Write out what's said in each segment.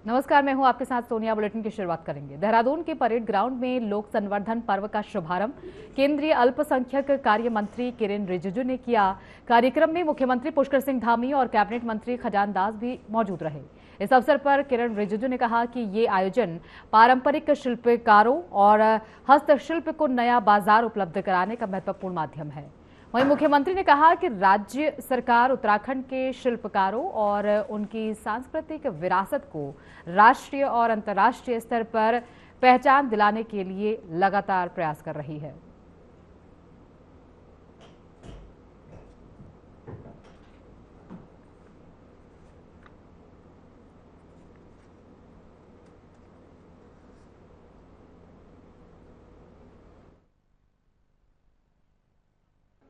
नमस्कार, मैं हूं आपके साथ सोनिया। बुलेटिन की शुरुआत करेंगे। देहरादून के परेड ग्राउंड में लोक संवर्धन पर्व का शुभारंभ केंद्रीय अल्पसंख्यक कार्य मंत्री किरेन रिजिजू ने किया। कार्यक्रम में मुख्यमंत्री पुष्कर सिंह धामी और कैबिनेट मंत्री खजान दास भी मौजूद रहे। इस अवसर पर किरेन रिजिजू ने कहा कि ये आयोजन पारंपरिक शिल्पकारों और हस्तशिल्प को नया बाजार उपलब्ध कराने का महत्वपूर्ण माध्यम है। वहीं मुख्यमंत्री ने कहा कि राज्य सरकार उत्तराखंड के शिल्पकारों और उनकी सांस्कृतिक विरासत को राष्ट्रीय और अंतर्राष्ट्रीय स्तर पर पहचान दिलाने के लिए लगातार प्रयास कर रही है।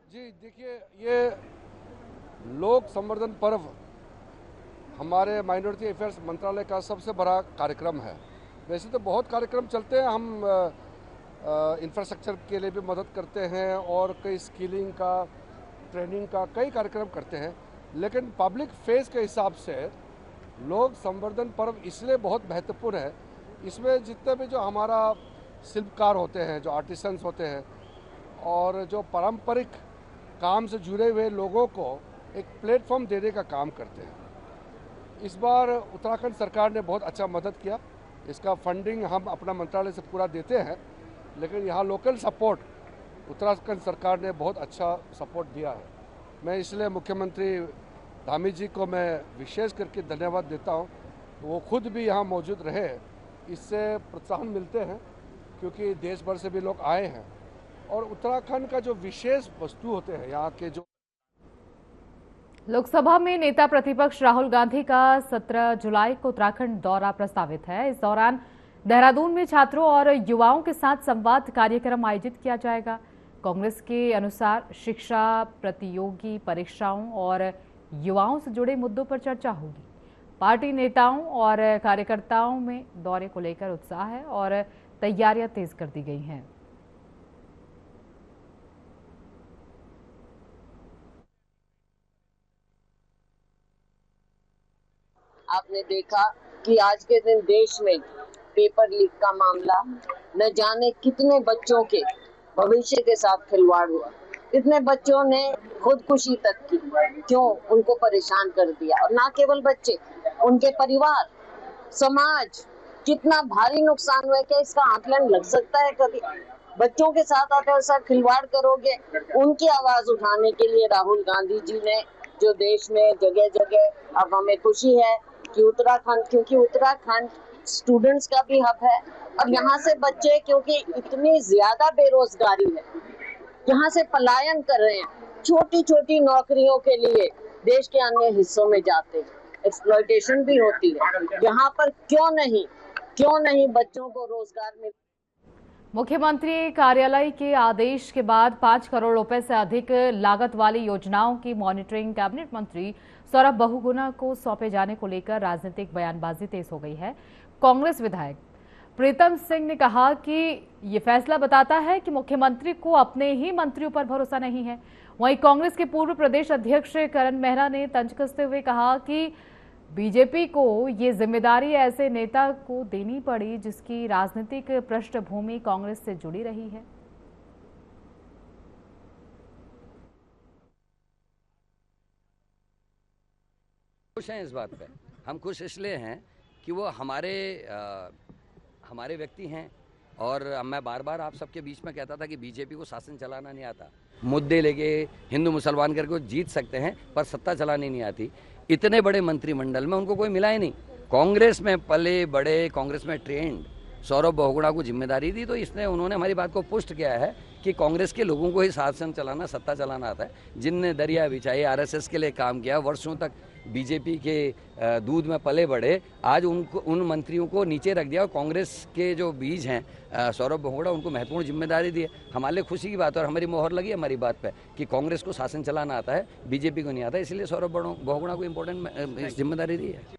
जी देखिए, ये लोक संवर्धन पर्व हमारे माइनॉरिटी अफेयर्स मंत्रालय का सबसे बड़ा कार्यक्रम है। वैसे तो बहुत कार्यक्रम चलते हैं, हम इंफ्रास्ट्रक्चर के लिए भी मदद करते हैं और कई स्किलिंग का, ट्रेनिंग का कई कार्यक्रम करते हैं, लेकिन पब्लिक फेस के हिसाब से लोक संवर्धन पर्व इसलिए बहुत महत्वपूर्ण है। इसमें जितने भी जो हमारा शिल्पकार होते हैं, जो आर्टिसंस होते हैं और जो पारंपरिक काम से जुड़े हुए लोगों को एक प्लेटफॉर्म देने का काम करते हैं। इस बार उत्तराखंड सरकार ने बहुत अच्छा मदद किया। इसका फंडिंग हम अपना मंत्रालय से पूरा देते हैं, लेकिन यहाँ लोकल सपोर्ट उत्तराखंड सरकार ने बहुत अच्छा सपोर्ट दिया है। मैं इसलिए मुख्यमंत्री धामी जी को मैं विशेष करके धन्यवाद देता हूँ। वो खुद भी यहाँ मौजूद रहे, इससे प्रोत्साहन मिलते हैं क्योंकि देश भर से भी लोग आए हैं और उत्तराखंड का जो विशेष वस्तु होते हैं यहाँ के जो। लोकसभा में नेता प्रतिपक्ष राहुल गांधी का 17 जुलाई को उत्तराखंड दौरा प्रस्तावित है। इस दौरान देहरादून में छात्रों और युवाओं के साथ संवाद कार्यक्रम आयोजित किया जाएगा। कांग्रेस के अनुसार शिक्षा, प्रतियोगी परीक्षाओं और युवाओं से जुड़े मुद्दों पर चर्चा होगी। पार्टी नेताओं और कार्यकर्ताओं में दौरे को लेकर उत्साह है और तैयारियां तेज कर दी गई हैं। आपने देखा कि आज के दिन देश में पेपर लीक का मामला, न जाने कितने बच्चों के भविष्य के साथ खिलवाड़ हुआ। कितने बच्चों ने खुदकुशी तक की। क्यों? उनको परेशान कर दिया। और ना केवल बच्चे, उनके परिवार, समाज, कितना भारी नुकसान हुआ। क्या इसका आकलन लग सकता है कभी? बच्चों के साथ अगर ऐसा खिलवाड़ करोगे, उनकी आवाज उठाने के लिए राहुल गांधी जी ने जो देश में जगह जगह, अब हमें खुशी है कि उत्तराखंड, क्योंकि उत्तराखंड स्टूडेंट्स का भी हब है और यहाँ से बच्चे, क्योंकि इतनी ज्यादा बेरोजगारी है, यहाँ से पलायन कर रहे हैं, छोटी छोटी नौकरियों के लिए देश के अन्य हिस्सों में जाते हैं, एक्सप्लॉयटेशन भी होती है। यहाँ पर क्यों नहीं बच्चों को रोजगार मिल। मुख्यमंत्री कार्यालय के आदेश के बाद 5 करोड़ रुपए से अधिक लागत वाली योजनाओं की मॉनिटरिंग कैबिनेट मंत्री सौरभ बहुगुणा को सौंपे जाने को लेकर राजनीतिक बयानबाजी तेज हो गई है। कांग्रेस विधायक प्रीतम सिंह ने कहा कि ये फैसला बताता है कि मुख्यमंत्री को अपने ही मंत्रियों पर भरोसा नहीं है। वहीं कांग्रेस के पूर्व प्रदेश अध्यक्ष करण मेहरा ने तंज कसते हुए कहा कि बीजेपी को ये जिम्मेदारी ऐसे नेता को देनी पड़ी जिसकी राजनीतिक पृष्ठभूमि कांग्रेस से जुड़ी रही है। खुश हैं इस बात पे। हम खुश इसलिए हैं कि वो हमारे व्यक्ति हैं और मैं बार बार आप सबके बीच में कहता था कि बीजेपी को शासन चलाना नहीं आता। मुद्दे लेके हिंदू मुसलमान करके जीत सकते हैं पर सत्ता चलानी नहीं आती। इतने बड़े मंत्रिमंडल में उनको कोई मिला ही नहीं। कांग्रेस में पले बड़े, कांग्रेस में ट्रेंड सौरभ बहुगुणा को जिम्मेदारी दी, तो उन्होंने हमारी बात को पुष्ट किया है कि कांग्रेस के लोगों को ही शासन चलाना, सत्ता चलाना आता है। जिनने दरिया बिछाई, आरएसएस के लिए काम किया, वर्षों तक बीजेपी के दूध में पले बढ़े, आज उन मंत्रियों को नीचे रख दिया और कांग्रेस के जो बीज हैं सौरभ बहुगुणा, उनको महत्वपूर्ण जिम्मेदारी दी है। हमारे लिए खुशी की बात है और हमारी मोहर लगी हमारी बात पे कि कांग्रेस को शासन चलाना आता है, बीजेपी को नहीं आता, इसलिए सौरभ बहुगुणा को इम्पोर्टेंट जिम्मेदारी दी है।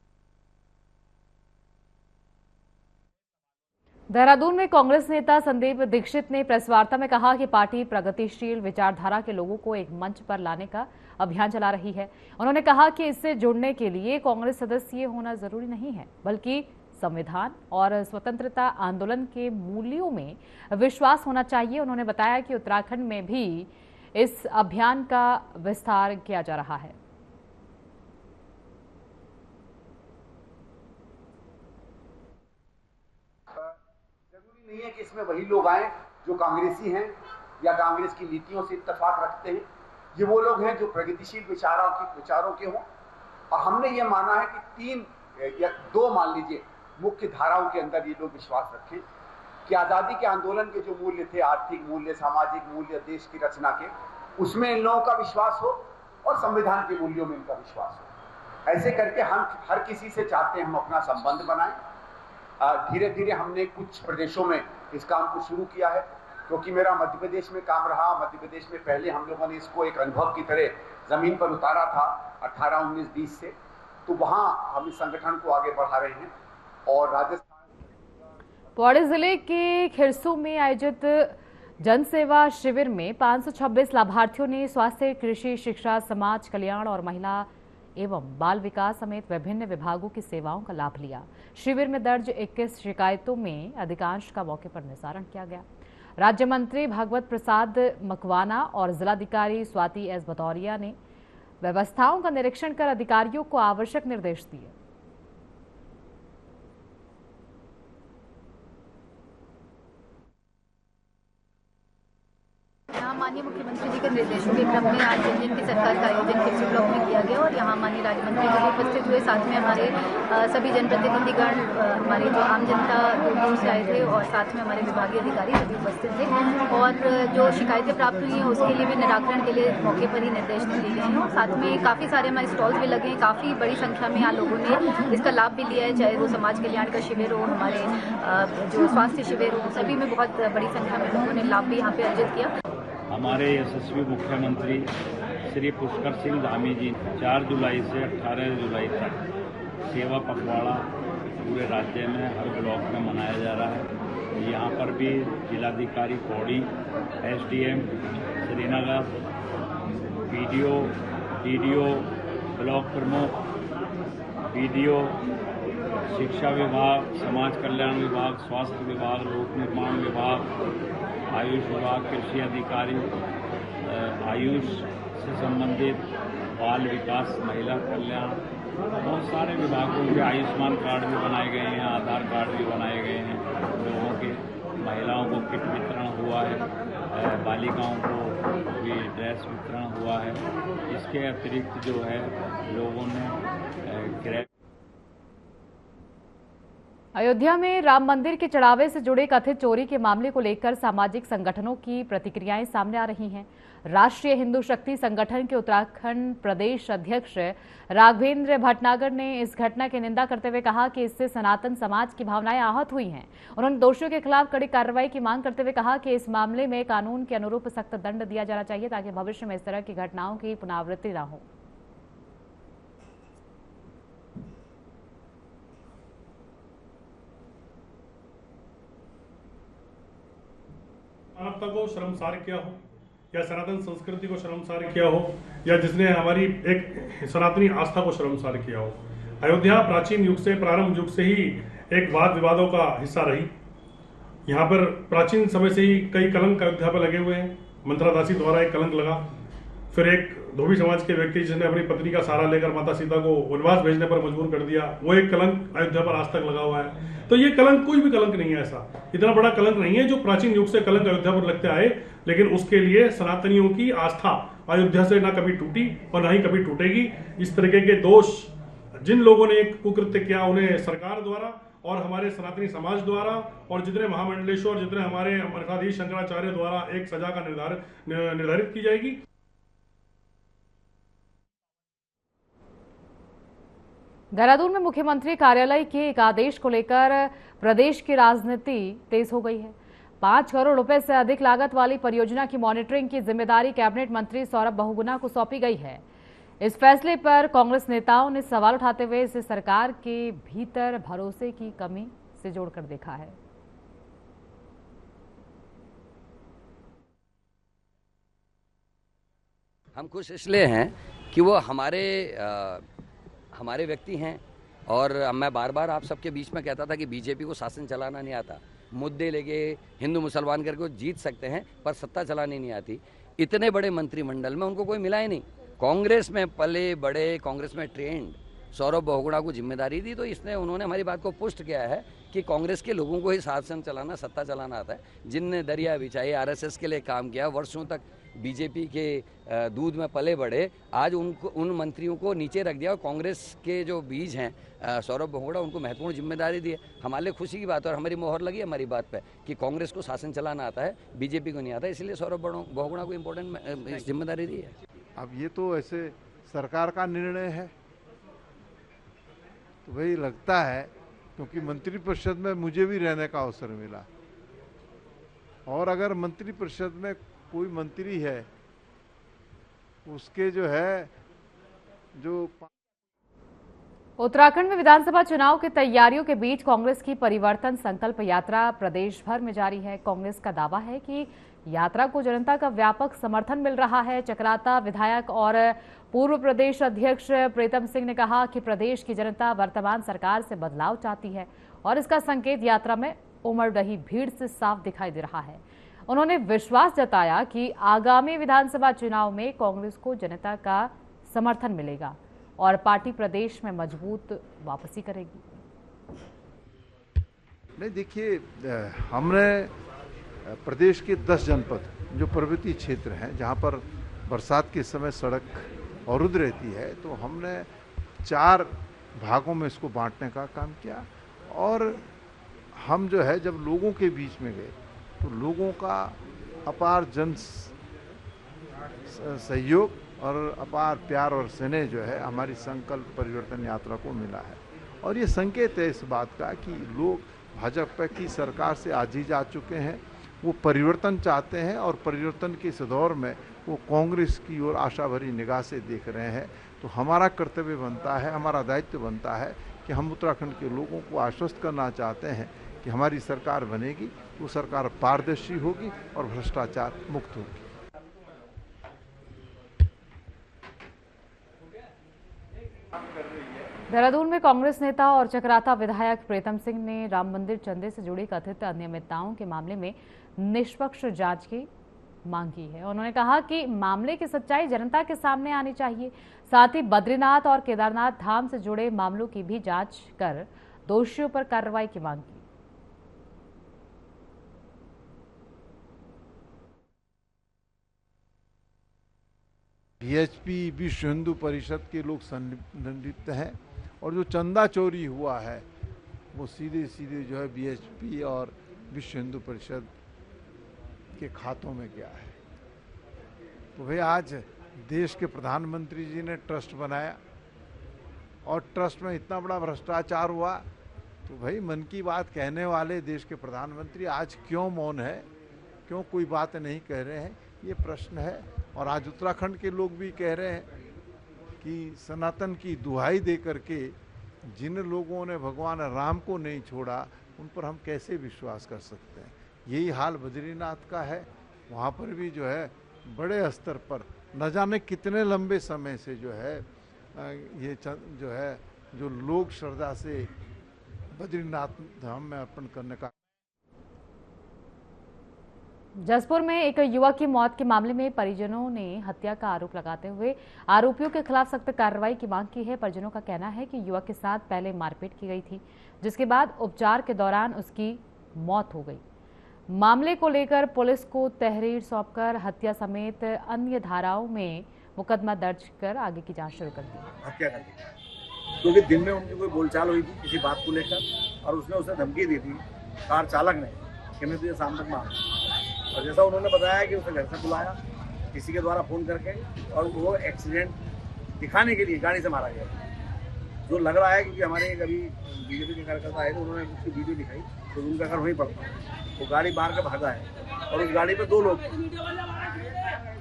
देहरादून में कांग्रेस नेता संदीप दीक्षित ने प्रेस वार्ता में कहा कि पार्टी प्रगतिशील विचारधारा के लोगों को एक मंच पर लाने का अभियान चला रही है। उन्होंने कहा कि इससे जुड़ने के लिए कांग्रेस सदस्य होना जरूरी नहीं है, बल्कि संविधान और स्वतंत्रता आंदोलन के मूल्यों में विश्वास होना चाहिए। उन्होंने बताया कि उत्तराखंड में भी इस अभियान का विस्तार किया जा रहा है। जरूरी नहीं है कि इसमें वही लोग आए जो कांग्रेसी हैं या कांग्रेस की नीतियों से इत्तेफाक रखते हैं। ये वो लोग हैं जो प्रगतिशील विचारों के हों। और हमने ये माना है कि 3 या 2 मान लीजिए मुख्य धाराओं के अंदर ये लोग विश्वास रखें कि आज़ादी के आंदोलन के जो मूल्य थे, आर्थिक मूल्य, सामाजिक मूल्य, देश की रचना के, उसमें इन लोगों का विश्वास हो और संविधान के मूल्यों में इनका विश्वास हो। ऐसे करके हम हर किसी से चाहते हैं हम अपना संबंध बनाएं। धीरे धीरे हमने कुछ प्रदेशों में इस काम को शुरू किया है, क्योंकि मेरा मध्य प्रदेश में काम रहा। मध्य प्रदेश में पहले हम लोगों ने इसको एक अनुभव की तरह जमीन पर उतारा था 18, 19, 20 से, तो वहां हम इस संगठन को आगे बढ़ा रहे हैं। और राजस्थान पौड़ी जिले के खिरसू में आयोजित जनसेवा शिविर में 526 लाभार्थियों ने स्वास्थ्य, कृषि, शिक्षा, समाज कल्याण और महिला एवं बाल विकास समेत विभिन्न विभागों की सेवाओं का लाभ लिया। शिविर में दर्ज 21 शिकायतों में अधिकांश का मौके पर निस्तारण किया गया। राज्य मंत्री भागवत प्रसाद मकवाना और जिलाधिकारी स्वाति एस भदौरिया ने व्यवस्थाओं का निरीक्षण कर अधिकारियों को आवश्यक निर्देश दिए। माननीय मुख्यमंत्री जी के निर्देशों के क्रम में आज जन की सरकार का आयोजन खिरसू ब्लॉक में किया गया और यहाँ माननीय राज्य मंत्री जी भी उपस्थित हुए। साथ में हमारे सभी जनप्रतिनिधिगण, हमारे जो आम जनता दूर से आए थे और साथ में हमारे विभागीय अधिकारी सभी उपस्थित थे। और जो शिकायतें प्राप्त हुई हैं उसके लिए भी निराकरण के लिए मौके पर ही निर्देश दिए गए हैं। और साथ में काफ़ी सारे हमारे स्टॉल्स भी लगे हैं। काफ़ी बड़ी संख्या में यहाँ लोगों ने इसका लाभ भी लिया है, चाहे वो समाज कल्याण का शिविर हो, हमारे जो स्वास्थ्य शिविर हो, सभी में बहुत बड़ी संख्या में लोगों ने लाभ भी यहाँ पे अर्जित किया। हमारे यशस्वी मुख्यमंत्री श्री पुष्कर सिंह धामी जी 4 जुलाई से 18 जुलाई तक सेवा पखवाड़ा पूरे राज्य में हर ब्लॉक में मनाया जा रहा है। यहाँ पर भी जिलाधिकारी Pauri, SDM Srinagar, BDO, DDO, block प्रमुख, बीडीओ, शिक्षा विभाग, समाज कल्याण विभाग, स्वास्थ्य विभाग, लोक निर्माण विभाग, आयुष विभाग, कृषि अधिकारी, आयुष से संबंधित बाल विकास, महिला कल्याण, बहुत सारे विभागों के आयुष्मान कार्ड भी बनाए गए हैं, आधार कार्ड भी बनाए गए हैं लोगों के। महिलाओं को किट वितरण हुआ है, बालिकाओं को भी ड्रेस वितरण हुआ है। इसके अतिरिक्त जो है लोगों ने अयोध्या में राम मंदिर के चढ़ावे से जुड़े कथित चोरी के मामले को लेकर सामाजिक संगठनों की प्रतिक्रियाएं सामने आ रही हैं। राष्ट्रीय हिंदू शक्ति संगठन के उत्तराखंड प्रदेश अध्यक्ष राघवेंद्र भटनागर ने इस घटना की निंदा करते हुए कहा कि इससे सनातन समाज की भावनाएं आहत हुई हैं। उन्होंने दोषियों के खिलाफ कड़ी कार्रवाई की मांग करते हुए कहा कि इस मामले में कानून के अनुरूप सख्त दंड दिया जाना चाहिए ताकि भविष्य में इस तरह की घटनाओं की पुनरावृत्ति न हो। मानवता को शर्मसार किया हो या सनातन संस्कृति को शर्मसार किया हो या जिसने हमारी एक सनातनी आस्था को शर्मसार किया हो। अयोध्या प्राचीन युग से, प्रारंभ युग से ही एक वाद विवादों का हिस्सा रही। यहाँ पर प्राचीन समय से ही कई कलंक अयोध्या पर लगे हुए हैं। मंत्रादासी द्वारा एक कलंक लगा, फिर एक धोबी समाज के व्यक्ति जिसने अपनी पत्नी का सहारा लेकर माता सीता को वनवास भेजने पर मजबूर कर दिया, वो एक कलंक अयोध्या पर आज तक लगा हुआ है। तो ये कलंक कोई भी कलंक नहीं है, ऐसा इतना बड़ा कलंक नहीं है जो प्राचीन युग से कलंक अयोध्या पर लगते आए। लेकिन उसके लिए सनातनियों की आस्था अयोध्या से ना कभी टूटी और ना ही कभी टूटेगी। इस तरीके के दोष जिन लोगों ने एक कुकृत्य किया, उन्हें सरकार द्वारा और हमारे सनातनी समाज द्वारा और जितने महामंडलेश्वर, जितने हमारे मठाधीश शंकराचार्य द्वारा एक सजा का निर्धारित की जाएगी। देहरादून में मुख्यमंत्री कार्यालय के एक आदेश को लेकर प्रदेश की राजनीति तेज हो गई है। 5 करोड़ रुपए से अधिक लागत वाली परियोजना की मॉनिटरिंग की जिम्मेदारी कैबिनेट मंत्री सौरभ बहुगुणा को सौंपी गई है। इस फैसले पर कांग्रेस नेताओं ने सवाल उठाते हुए इसे सरकार के भीतर भरोसे की कमी से जोड़कर देखा है। हम खुश इसलिए हैं कि वो हमारे व्यक्ति हैं, और मैं बार बार आप सबके बीच में कहता था कि बीजेपी को शासन चलाना नहीं आता, मुद्दे लेके हिंदू मुसलमान करके वो जीत सकते हैं पर सत्ता चलानी नहीं आती। इतने बड़े मंत्रिमंडल में उनको कोई मिला ही नहीं। कांग्रेस में पले बड़े, कांग्रेस में ट्रेंड सौरभ बहुगुणा को जिम्मेदारी दी, तो इसने उन्होंने हमारी बात को पुष्ट किया है कि कांग्रेस के लोगों को ही शासन चलाना, सत्ता चलाना आता है। जिनने दरिया बिछाई, आरएसएस के लिए काम किया, वर्षों तक बीजेपी के दूध में पले बड़े, आज उन मंत्रियों को नीचे रख दिया और कांग्रेस के जो बीज हैं सौरभ बहुगुणा, उनको महत्वपूर्ण जिम्मेदारी दी है। हमारे लिए खुशी की बात है और हमारी मोहर लगी हमारी बात पे कि कांग्रेस को शासन चलाना आता है, बीजेपी को नहीं आता, इसलिए सौरभ बहुगुणा को इम्पोर्टेंट जिम्मेदारी दी है। अब ये तो ऐसे सरकार का निर्णय है, तो भाई लगता है क्योंकि मंत्रिपरिषद में मुझे भी रहने का अवसर मिला, और अगर मंत्रिपरिषद में कोई मंत्री है उसके जो है जो उत्तराखंड में विधानसभा चुनाव की तैयारियों के बीच कांग्रेस की परिवर्तन संकल्प यात्रा प्रदेश भर में जारी है। कांग्रेस का दावा है कि यात्रा को जनता का व्यापक समर्थन मिल रहा है। चक्राता विधायक और पूर्व प्रदेश अध्यक्ष प्रीतम सिंह ने कहा कि प्रदेश की जनता वर्तमान सरकार से बदलाव चाहती है और इसका संकेत यात्रा में उमड़ रही भीड़ से साफ दिखाई दे रहा है। उन्होंने विश्वास जताया कि आगामी विधानसभा चुनाव में कांग्रेस को जनता का समर्थन मिलेगा और पार्टी प्रदेश में मजबूत वापसी करेगी। नहीं, देखिए, हमने प्रदेश के 10 जनपद जो पर्वतीय क्षेत्र हैं जहां पर बरसात के समय सड़क अवरुद्ध रहती है, तो हमने 4 भागों में इसको बांटने का काम किया। और हम जो है जब लोगों के बीच में गए तो लोगों का अपार जन सहयोग और अपार प्यार और स्नेह जो है हमारी संकल्प परिवर्तन यात्रा को मिला है। और ये संकेत है इस बात का कि लोग भाजपा की सरकार से आजी जा चुके हैं, वो परिवर्तन चाहते हैं और परिवर्तन के इस दौर में वो कांग्रेस की ओर आशा भरी निगाह से देख रहे हैं। तो हमारा कर्तव्य बनता है, हमारा दायित्व बनता है कि हम उत्तराखंड के लोगों को आश्वस्त करना चाहते हैं कि हमारी सरकार बनेगी, वो सरकार पारदर्शी होगी और भ्रष्टाचार मुक्त होगी। देहरादून में कांग्रेस नेता और चक्राता विधायक प्रीतम सिंह ने राम मंदिर चंदे से जुड़ी कथित अनियमितताओं के मामले में निष्पक्ष जांच की मांग की है। उन्होंने कहा कि मामले की सच्चाई जनता के सामने आनी चाहिए। साथ ही बद्रीनाथ और केदारनाथ धाम से जुड़े मामलों की भी जांच कर दोषियों पर कार्रवाई की मांग की। बीएचपी विश्व हिंदू परिषद के लोग संलिप्त हैं और जो चंदा चोरी हुआ है वो सीधे सीधे जो है बीएचपी और विश्व हिंदू परिषद के खातों में गया है। तो भाई आज देश के प्रधानमंत्री जी ने ट्रस्ट बनाया और ट्रस्ट में इतना बड़ा भ्रष्टाचार हुआ, तो भाई मन की बात कहने वाले देश के प्रधानमंत्री आज क्यों मौन है, क्यों कोई बात नहीं कह रहे हैं, ये प्रश्न है। और आज उत्तराखंड के लोग भी कह रहे हैं कि सनातन की दुहाई दे करके जिन लोगों ने भगवान राम को नहीं छोड़ा उन पर हम कैसे विश्वास कर सकते हैं। यही हाल बद्रीनाथ का है, वहाँ पर भी जो है बड़े स्तर पर न जाने कितने लंबे समय से जो है ये जो है जो लोग श्रद्धा से बद्रीनाथ धाम में अर्पण करने का। जसपुर में एक युवक की मौत के मामले में परिजनों ने हत्या का आरोप लगाते हुए आरोपियों के खिलाफ सख्त कार्रवाई की मांग की है। परिजनों का कहना है कि युवक के साथ पहले मारपीट की गई थी, जिसके बाद उपचार के दौरान उसकी मौत हो गई। मामले को लेकर पुलिस को तहरीर सौंपकर हत्या समेत अन्य धाराओं में मुकदमा दर्ज कर आगे की जांच शुरू कर दी। हत्या कर दी क्योंकि दिन में उनकी कोई बोलचाल हुई थी किसी बात को लेकर और उसने उसे धमकी दी थी कार चालक ने कि मैं तुझे शाम तक मारूंगा। और जैसा उन्होंने बताया कि उसे घर से बुलाया किसी के द्वारा फ़ोन करके और वो एक्सीडेंट दिखाने के लिए गाड़ी से मारा गया, जो लग रहा है क्योंकि हमारे कभी बीजेपी के कार्यकर्ता आए थे, उन्होंने उसकी वीडियो दिखाई तो उनका घर वहीं पड़ता, वो गाड़ी मार के भागा है और उस गाड़ी पे 2 लोग।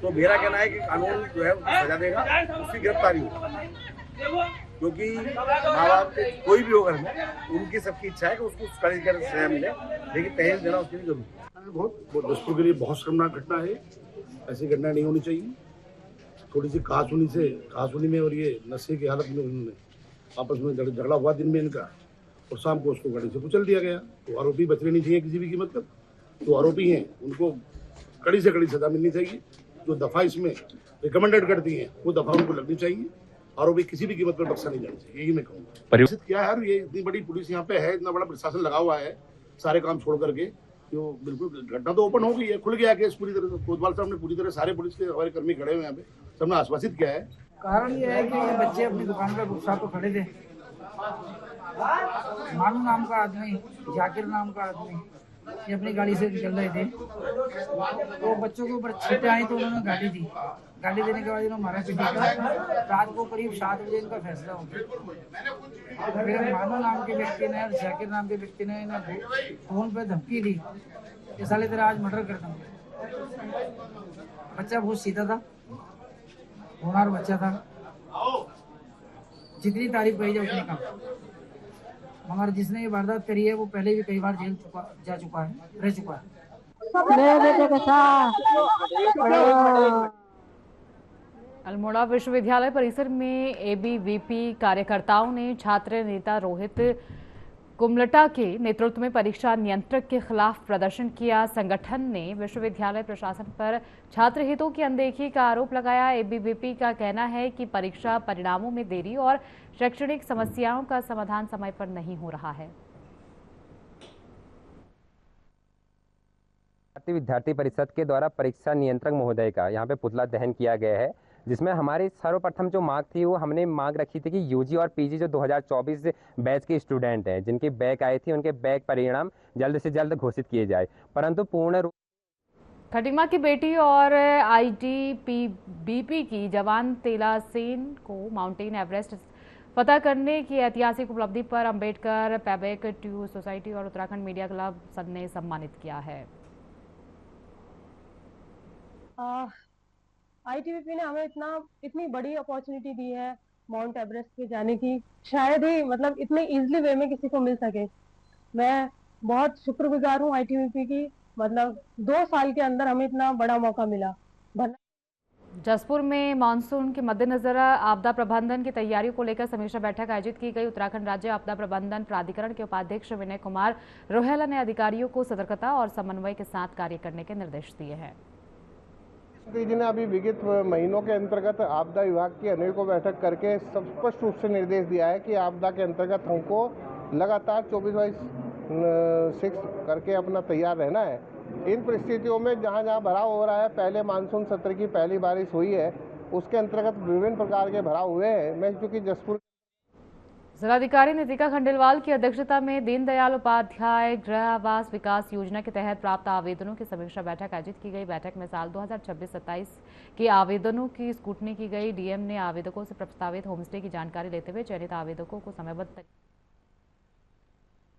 तो मेरा कहना है कि कानून जो है उसको सजा देगा, उसकी गिरफ्तारी होगी, क्योंकि माँ बाप कोई भी होगा उनकी सबकी इच्छा है कि उसको कड़ी सजा मिले, लेकिन तहरीर देना उसके लिए जरूरी है। बहुत जसपुर के लिए बहुत शर्मनाक घटना है, ऐसी घटना नहीं होनी चाहिए। थोड़ी सी कहासुनी में और ये नशे की हालत में उन्होंने आपस में झगड़ा हुआ दिन में इनका, और शाम को उसको गाड़ी से कुचल दिया गया। तो आरोपी बचने नहीं चाहिए किसी भी कीमत पर। जो आरोपी हैं उनको कड़ी से कड़ी सजा मिलनी चाहिए। जो दफा इसमें रिकमेंडेड करती है वो दफा उनको लगनी चाहिए। आरोपी किसी भी कीमत पर बख्शा नहीं जाना चाहिए, यही मैं कहूँगा। परिवर्तित क्या है यार, ये इतनी बड़ी पुलिस यहाँ पे है, इतना बड़ा प्रशासन लगा हुआ है, सारे काम छोड़ करके जो बिल्कुल घटना तो ओपन हो गई है, खुल गया केस पूरी तरह से। कोतवाल साहब ने पूरी तरह सारे पुलिस के हमारे कर्मी खड़े हुए यहाँ पे, सबने आश्वासित किया है। कारण ये है कि ये बच्चे अपनी दुकान पर रुखसार पर खड़े थे। मानू नाम का आदमी, जाकिर नाम का आदमी, ये अपनी गाड़ी से निकल रहे थे। तो बच्चों के ऊपर छींटे आई तो उन्होंने गाड़ी दी। गाड़ी देने के बाद इन्होंने मारा पीटी किया। रात को करीब 7 बजे इनका फैसला हो गया। फिर मानू नाम के व्यक्ति ने और जाकिर नाम के व्यक्ति ने इन्हें फोन पे धमकी दी कि साले तेरा आज मर्डर कर दूंगा। बच्चा बहुत सीधा था, होनहार बच्चा था, जितनी तारीफ कही जाए उतनी कम। मगर जिसने ये वारदात करी है वो पहले भी कई बार जेल जा चुका है, रह चुका है। मेरे बेटे के साथ अल्मोड़ा विश्वविद्यालय परिसर में एबीवीपी कार्यकर्ताओं ने छात्र नेता रोहित कुमलटा के नेतृत्व में परीक्षा नियंत्रक के खिलाफ प्रदर्शन किया। संगठन ने विश्वविद्यालय प्रशासन पर छात्र हितों की अनदेखी का आरोप लगाया। एबीवीपी का कहना है कि परीक्षा परिणामों में देरी और शैक्षणिक समस्याओं का समाधान समय पर नहीं हो रहा है। भारतीय विद्यार्थी परिषद के द्वारा परीक्षा नियंत्रक महोदय का यहाँ पे पुतला दहन किया गया है, जिसमें हमारी सर्वप्रथम जो मांग थी वो हमने मांग रखी थी कि यूजी और पीजी जो 2024 बैच के स्टूडेंट हैं जिनके बैक आए थे उनके बैक परिणाम जल्द से जल्द घोषित किए जाए, परंतु पूर्ण रूप खटीमा की बेटी और आईटीबीपी की जवान तेला सेन को माउंटेन एवरेस्ट फतह करने की ऐतिहासिक उपलब्धि पर अंबेडकर पैबेक ट्यू सोसाइटी और उत्तराखंड मीडिया क्लब ने सम्मानित किया है। आईटीबीपी ने हमें इतनी बड़ी अपॉर्चुनिटी दी है माउंट एवरेस्ट पे जाने की, शायद ही मतलब इतने इजीली वे में किसी को मिल सके। मैं बहुत शुक्रगुजार हूँ आईटीबीपी की, मतलब 2 साल के अंदर हमें इतना बड़ा मौका मिला। जसपुर में मानसून के मद्देनजर आपदा प्रबंधन की तैयारियों को लेकर समीक्षा बैठक आयोजित की गई। उत्तराखंड राज्य आपदा प्रबंधन प्राधिकरण के उपाध्यक्ष विनय कुमार रोहेला ने अधिकारियों को सतर्कता और समन्वय के साथ कार्य करने के निर्देश दिए हैं। जी ने अभी विगत महीनों के अंतर्गत आपदा विभाग की अनेकों बैठक करके स्पष्ट रूप से निर्देश दिया है कि आपदा के अंतर्गत हमको लगातार 24/6 करके अपना तैयार रहना है। इन परिस्थितियों में जहां जहां भराव हो रहा है, पहले मानसून सत्र की पहली बारिश हुई है, उसके अंतर्गत विभिन्न प्रकार के भराव हुए हैं। मैं चूंकि जसपुर जिलाधिकारी नितिका खंडेलवाल की अध्यक्षता में दीनदयाल उपाध्याय गृह आवास विकास योजना के तहत प्राप्त आवेदनों की समीक्षा बैठक आयोजित की गई। बैठक में साल 2026-27 के आवेदनों की स्क्रूटनी की गई। डीएम ने आवेदकों से प्रस्तावित होमस्टे की जानकारी लेते हुए चयनित आवेदकों को समयबद्ध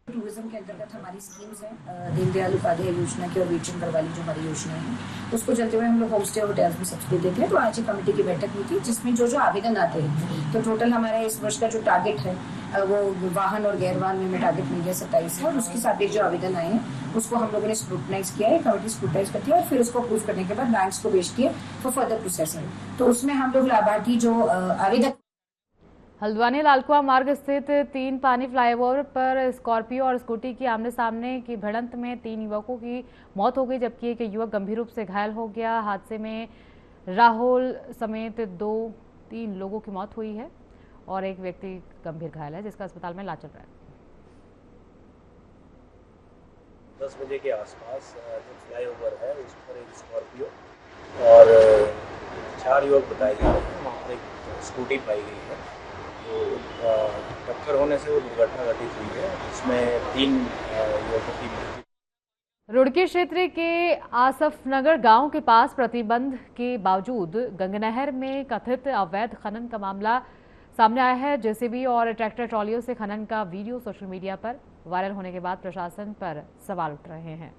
टूरिज्म के अंतर्गत हमारी स्कीम्स हैं, दीनदयाल उपाध्याय योजना की और वीरचंद्र वाली जो हमारी योजना है उसको चलते हुए हम लोग होमस्टे और होटल्स में सब्सिडी देते हैं। तो आज एक कमेटी की बैठक हुई थी जिसमें जो आवेदन आते हैं, तो टोटल हमारा इस वर्ष का जो टारगेट है वो वाहन और गैर वाहन में टारगेट मिल गया 27 है, और उसके साथ जो आवेदन आए हैं उसको हम लोगों ने स्क्रूटनाइज किया है। कमेटी स्क्रूटनाइज करती है और फिर उसको अप्रूव करने के बाद बैंक्स को भेजती है फॉर फर्दर प्रोसेसिंग। तो उसमें हम लोग लाभार्थी जो आवेदक हल्द्वानी लालकुआ मार्ग स्थित 3 पानी फ्लाईओवर पर स्कॉर्पियो और स्कूटी की आमने सामने की भिड़ंत में 3 युवकों की मौत हो गई, जबकि एक युवक गंभीर रूप से घायल हो गया। हादसे में राहुल समेत 2-3 लोगों की मौत हुई है और एक व्यक्ति गंभीर घायल है जिसका अस्पताल में इलाज चल रहा है। 10 बजे के आसपास जो फ्लाईओवर है उस पर एक स्कॉर्पियो और 4 युवक बताए जा रहे हैं, वहाँ पर एक स्कूटी पाई गई है। तो टक्कर होने से वो दुर्घटना घटित हुई है, जिसमें 3 युवकों की मृत्यु। रुड़की क्षेत्र के आसफनगर गांव के पास प्रतिबंध के बावजूद गंगनहर में कथित अवैध खनन का मामला सामने आया है। जेसीबी और ट्रैक्टर ट्रॉलियों से खनन का वीडियो सोशल मीडिया पर वायरल होने के बाद प्रशासन पर सवाल उठ रहे हैं।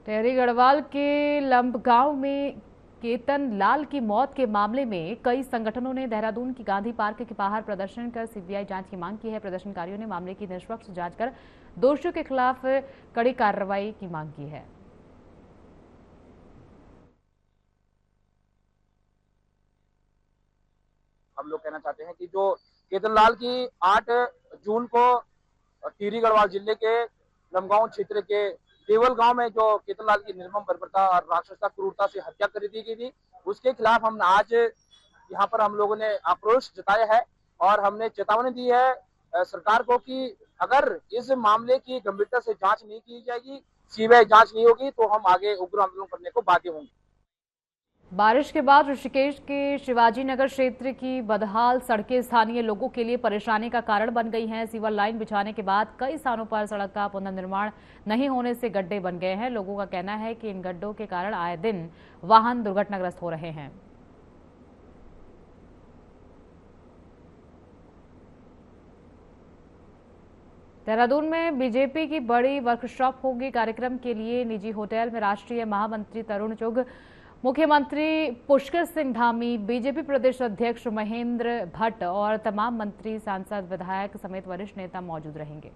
टेहरी गढ़वाल के लंब गांव में केतन लाल की मौत के मामले में कई संगठनों ने देहरादून की गांधी पार्क के बाहर प्रदर्शन कर सीबीआई जांच की मांग की है। प्रदर्शनकारियों ने मामले की निष्पक्ष जांच कर दोषियों के खिलाफ कड़ी कार्रवाई की मांग की है। हम लोग कहना चाहते हैं कि जो केतनलाल की 8 जून को टिहरी गढ़वाल जिले के लमगांव क्षेत्र के देवल गांव में जो केतनलाल की निर्मम बर्बरता और राक्षसता क्रूरता से हत्या कर दी गई थी, उसके खिलाफ हम आज यहाँ पर हम लोगों ने आक्रोश जताया है और हमने चेतावनी दी है सरकार को कि अगर इस मामले की गंभीरता से जांच नहीं की जाएगी, सीबीआई जांच नहीं होगी, तो हम आगे उग्र आंदोलन करने को बाध्य होंगे। बारिश के बाद ऋषिकेश के शिवाजी नगर क्षेत्र की बदहाल सड़कें स्थानीय लोगों के लिए परेशानी का कारण बन गई हैं। सीवर लाइन बिछाने के बाद कई स्थानों पर सड़क का पुनर्निर्माण नहीं होने से गड्ढे बन गए हैं। लोगों का कहना है कि इन गड्ढों के कारण आए दिन वाहन दुर्घटनाग्रस्त हो रहे हैं। देहरादून में बीजेपी की बड़ी वर्कशॉप होगी। कार्यक्रम के लिए निजी होटल में राष्ट्रीय महामंत्री तरुण चुग, मुख्यमंत्री पुष्कर सिंह धामी, बीजेपी प्रदेश अध्यक्ष महेंद्र भट्ट और तमाम मंत्री, सांसद, विधायक समेत वरिष्ठ नेता मौजूद रहेंगे।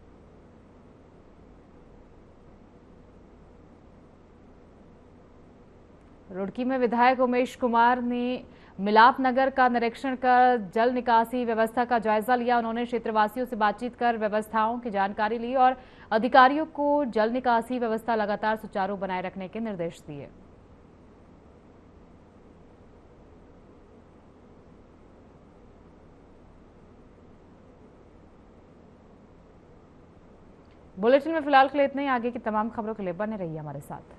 रुड़की में विधायक उमेश कुमार ने मिलाप नगर का निरीक्षण कर जल निकासी व्यवस्था का जायजा लिया। उन्होंने क्षेत्रवासियों से बातचीत कर व्यवस्थाओं की जानकारी ली और अधिकारियों को जल निकासी व्यवस्था लगातार सुचारू बनाए रखने के निर्देश दिए। बुलेटिन में फिलहाल के लिए इतना ही। आगे की तमाम खबरों के लिए बने रहिए हमारे साथ।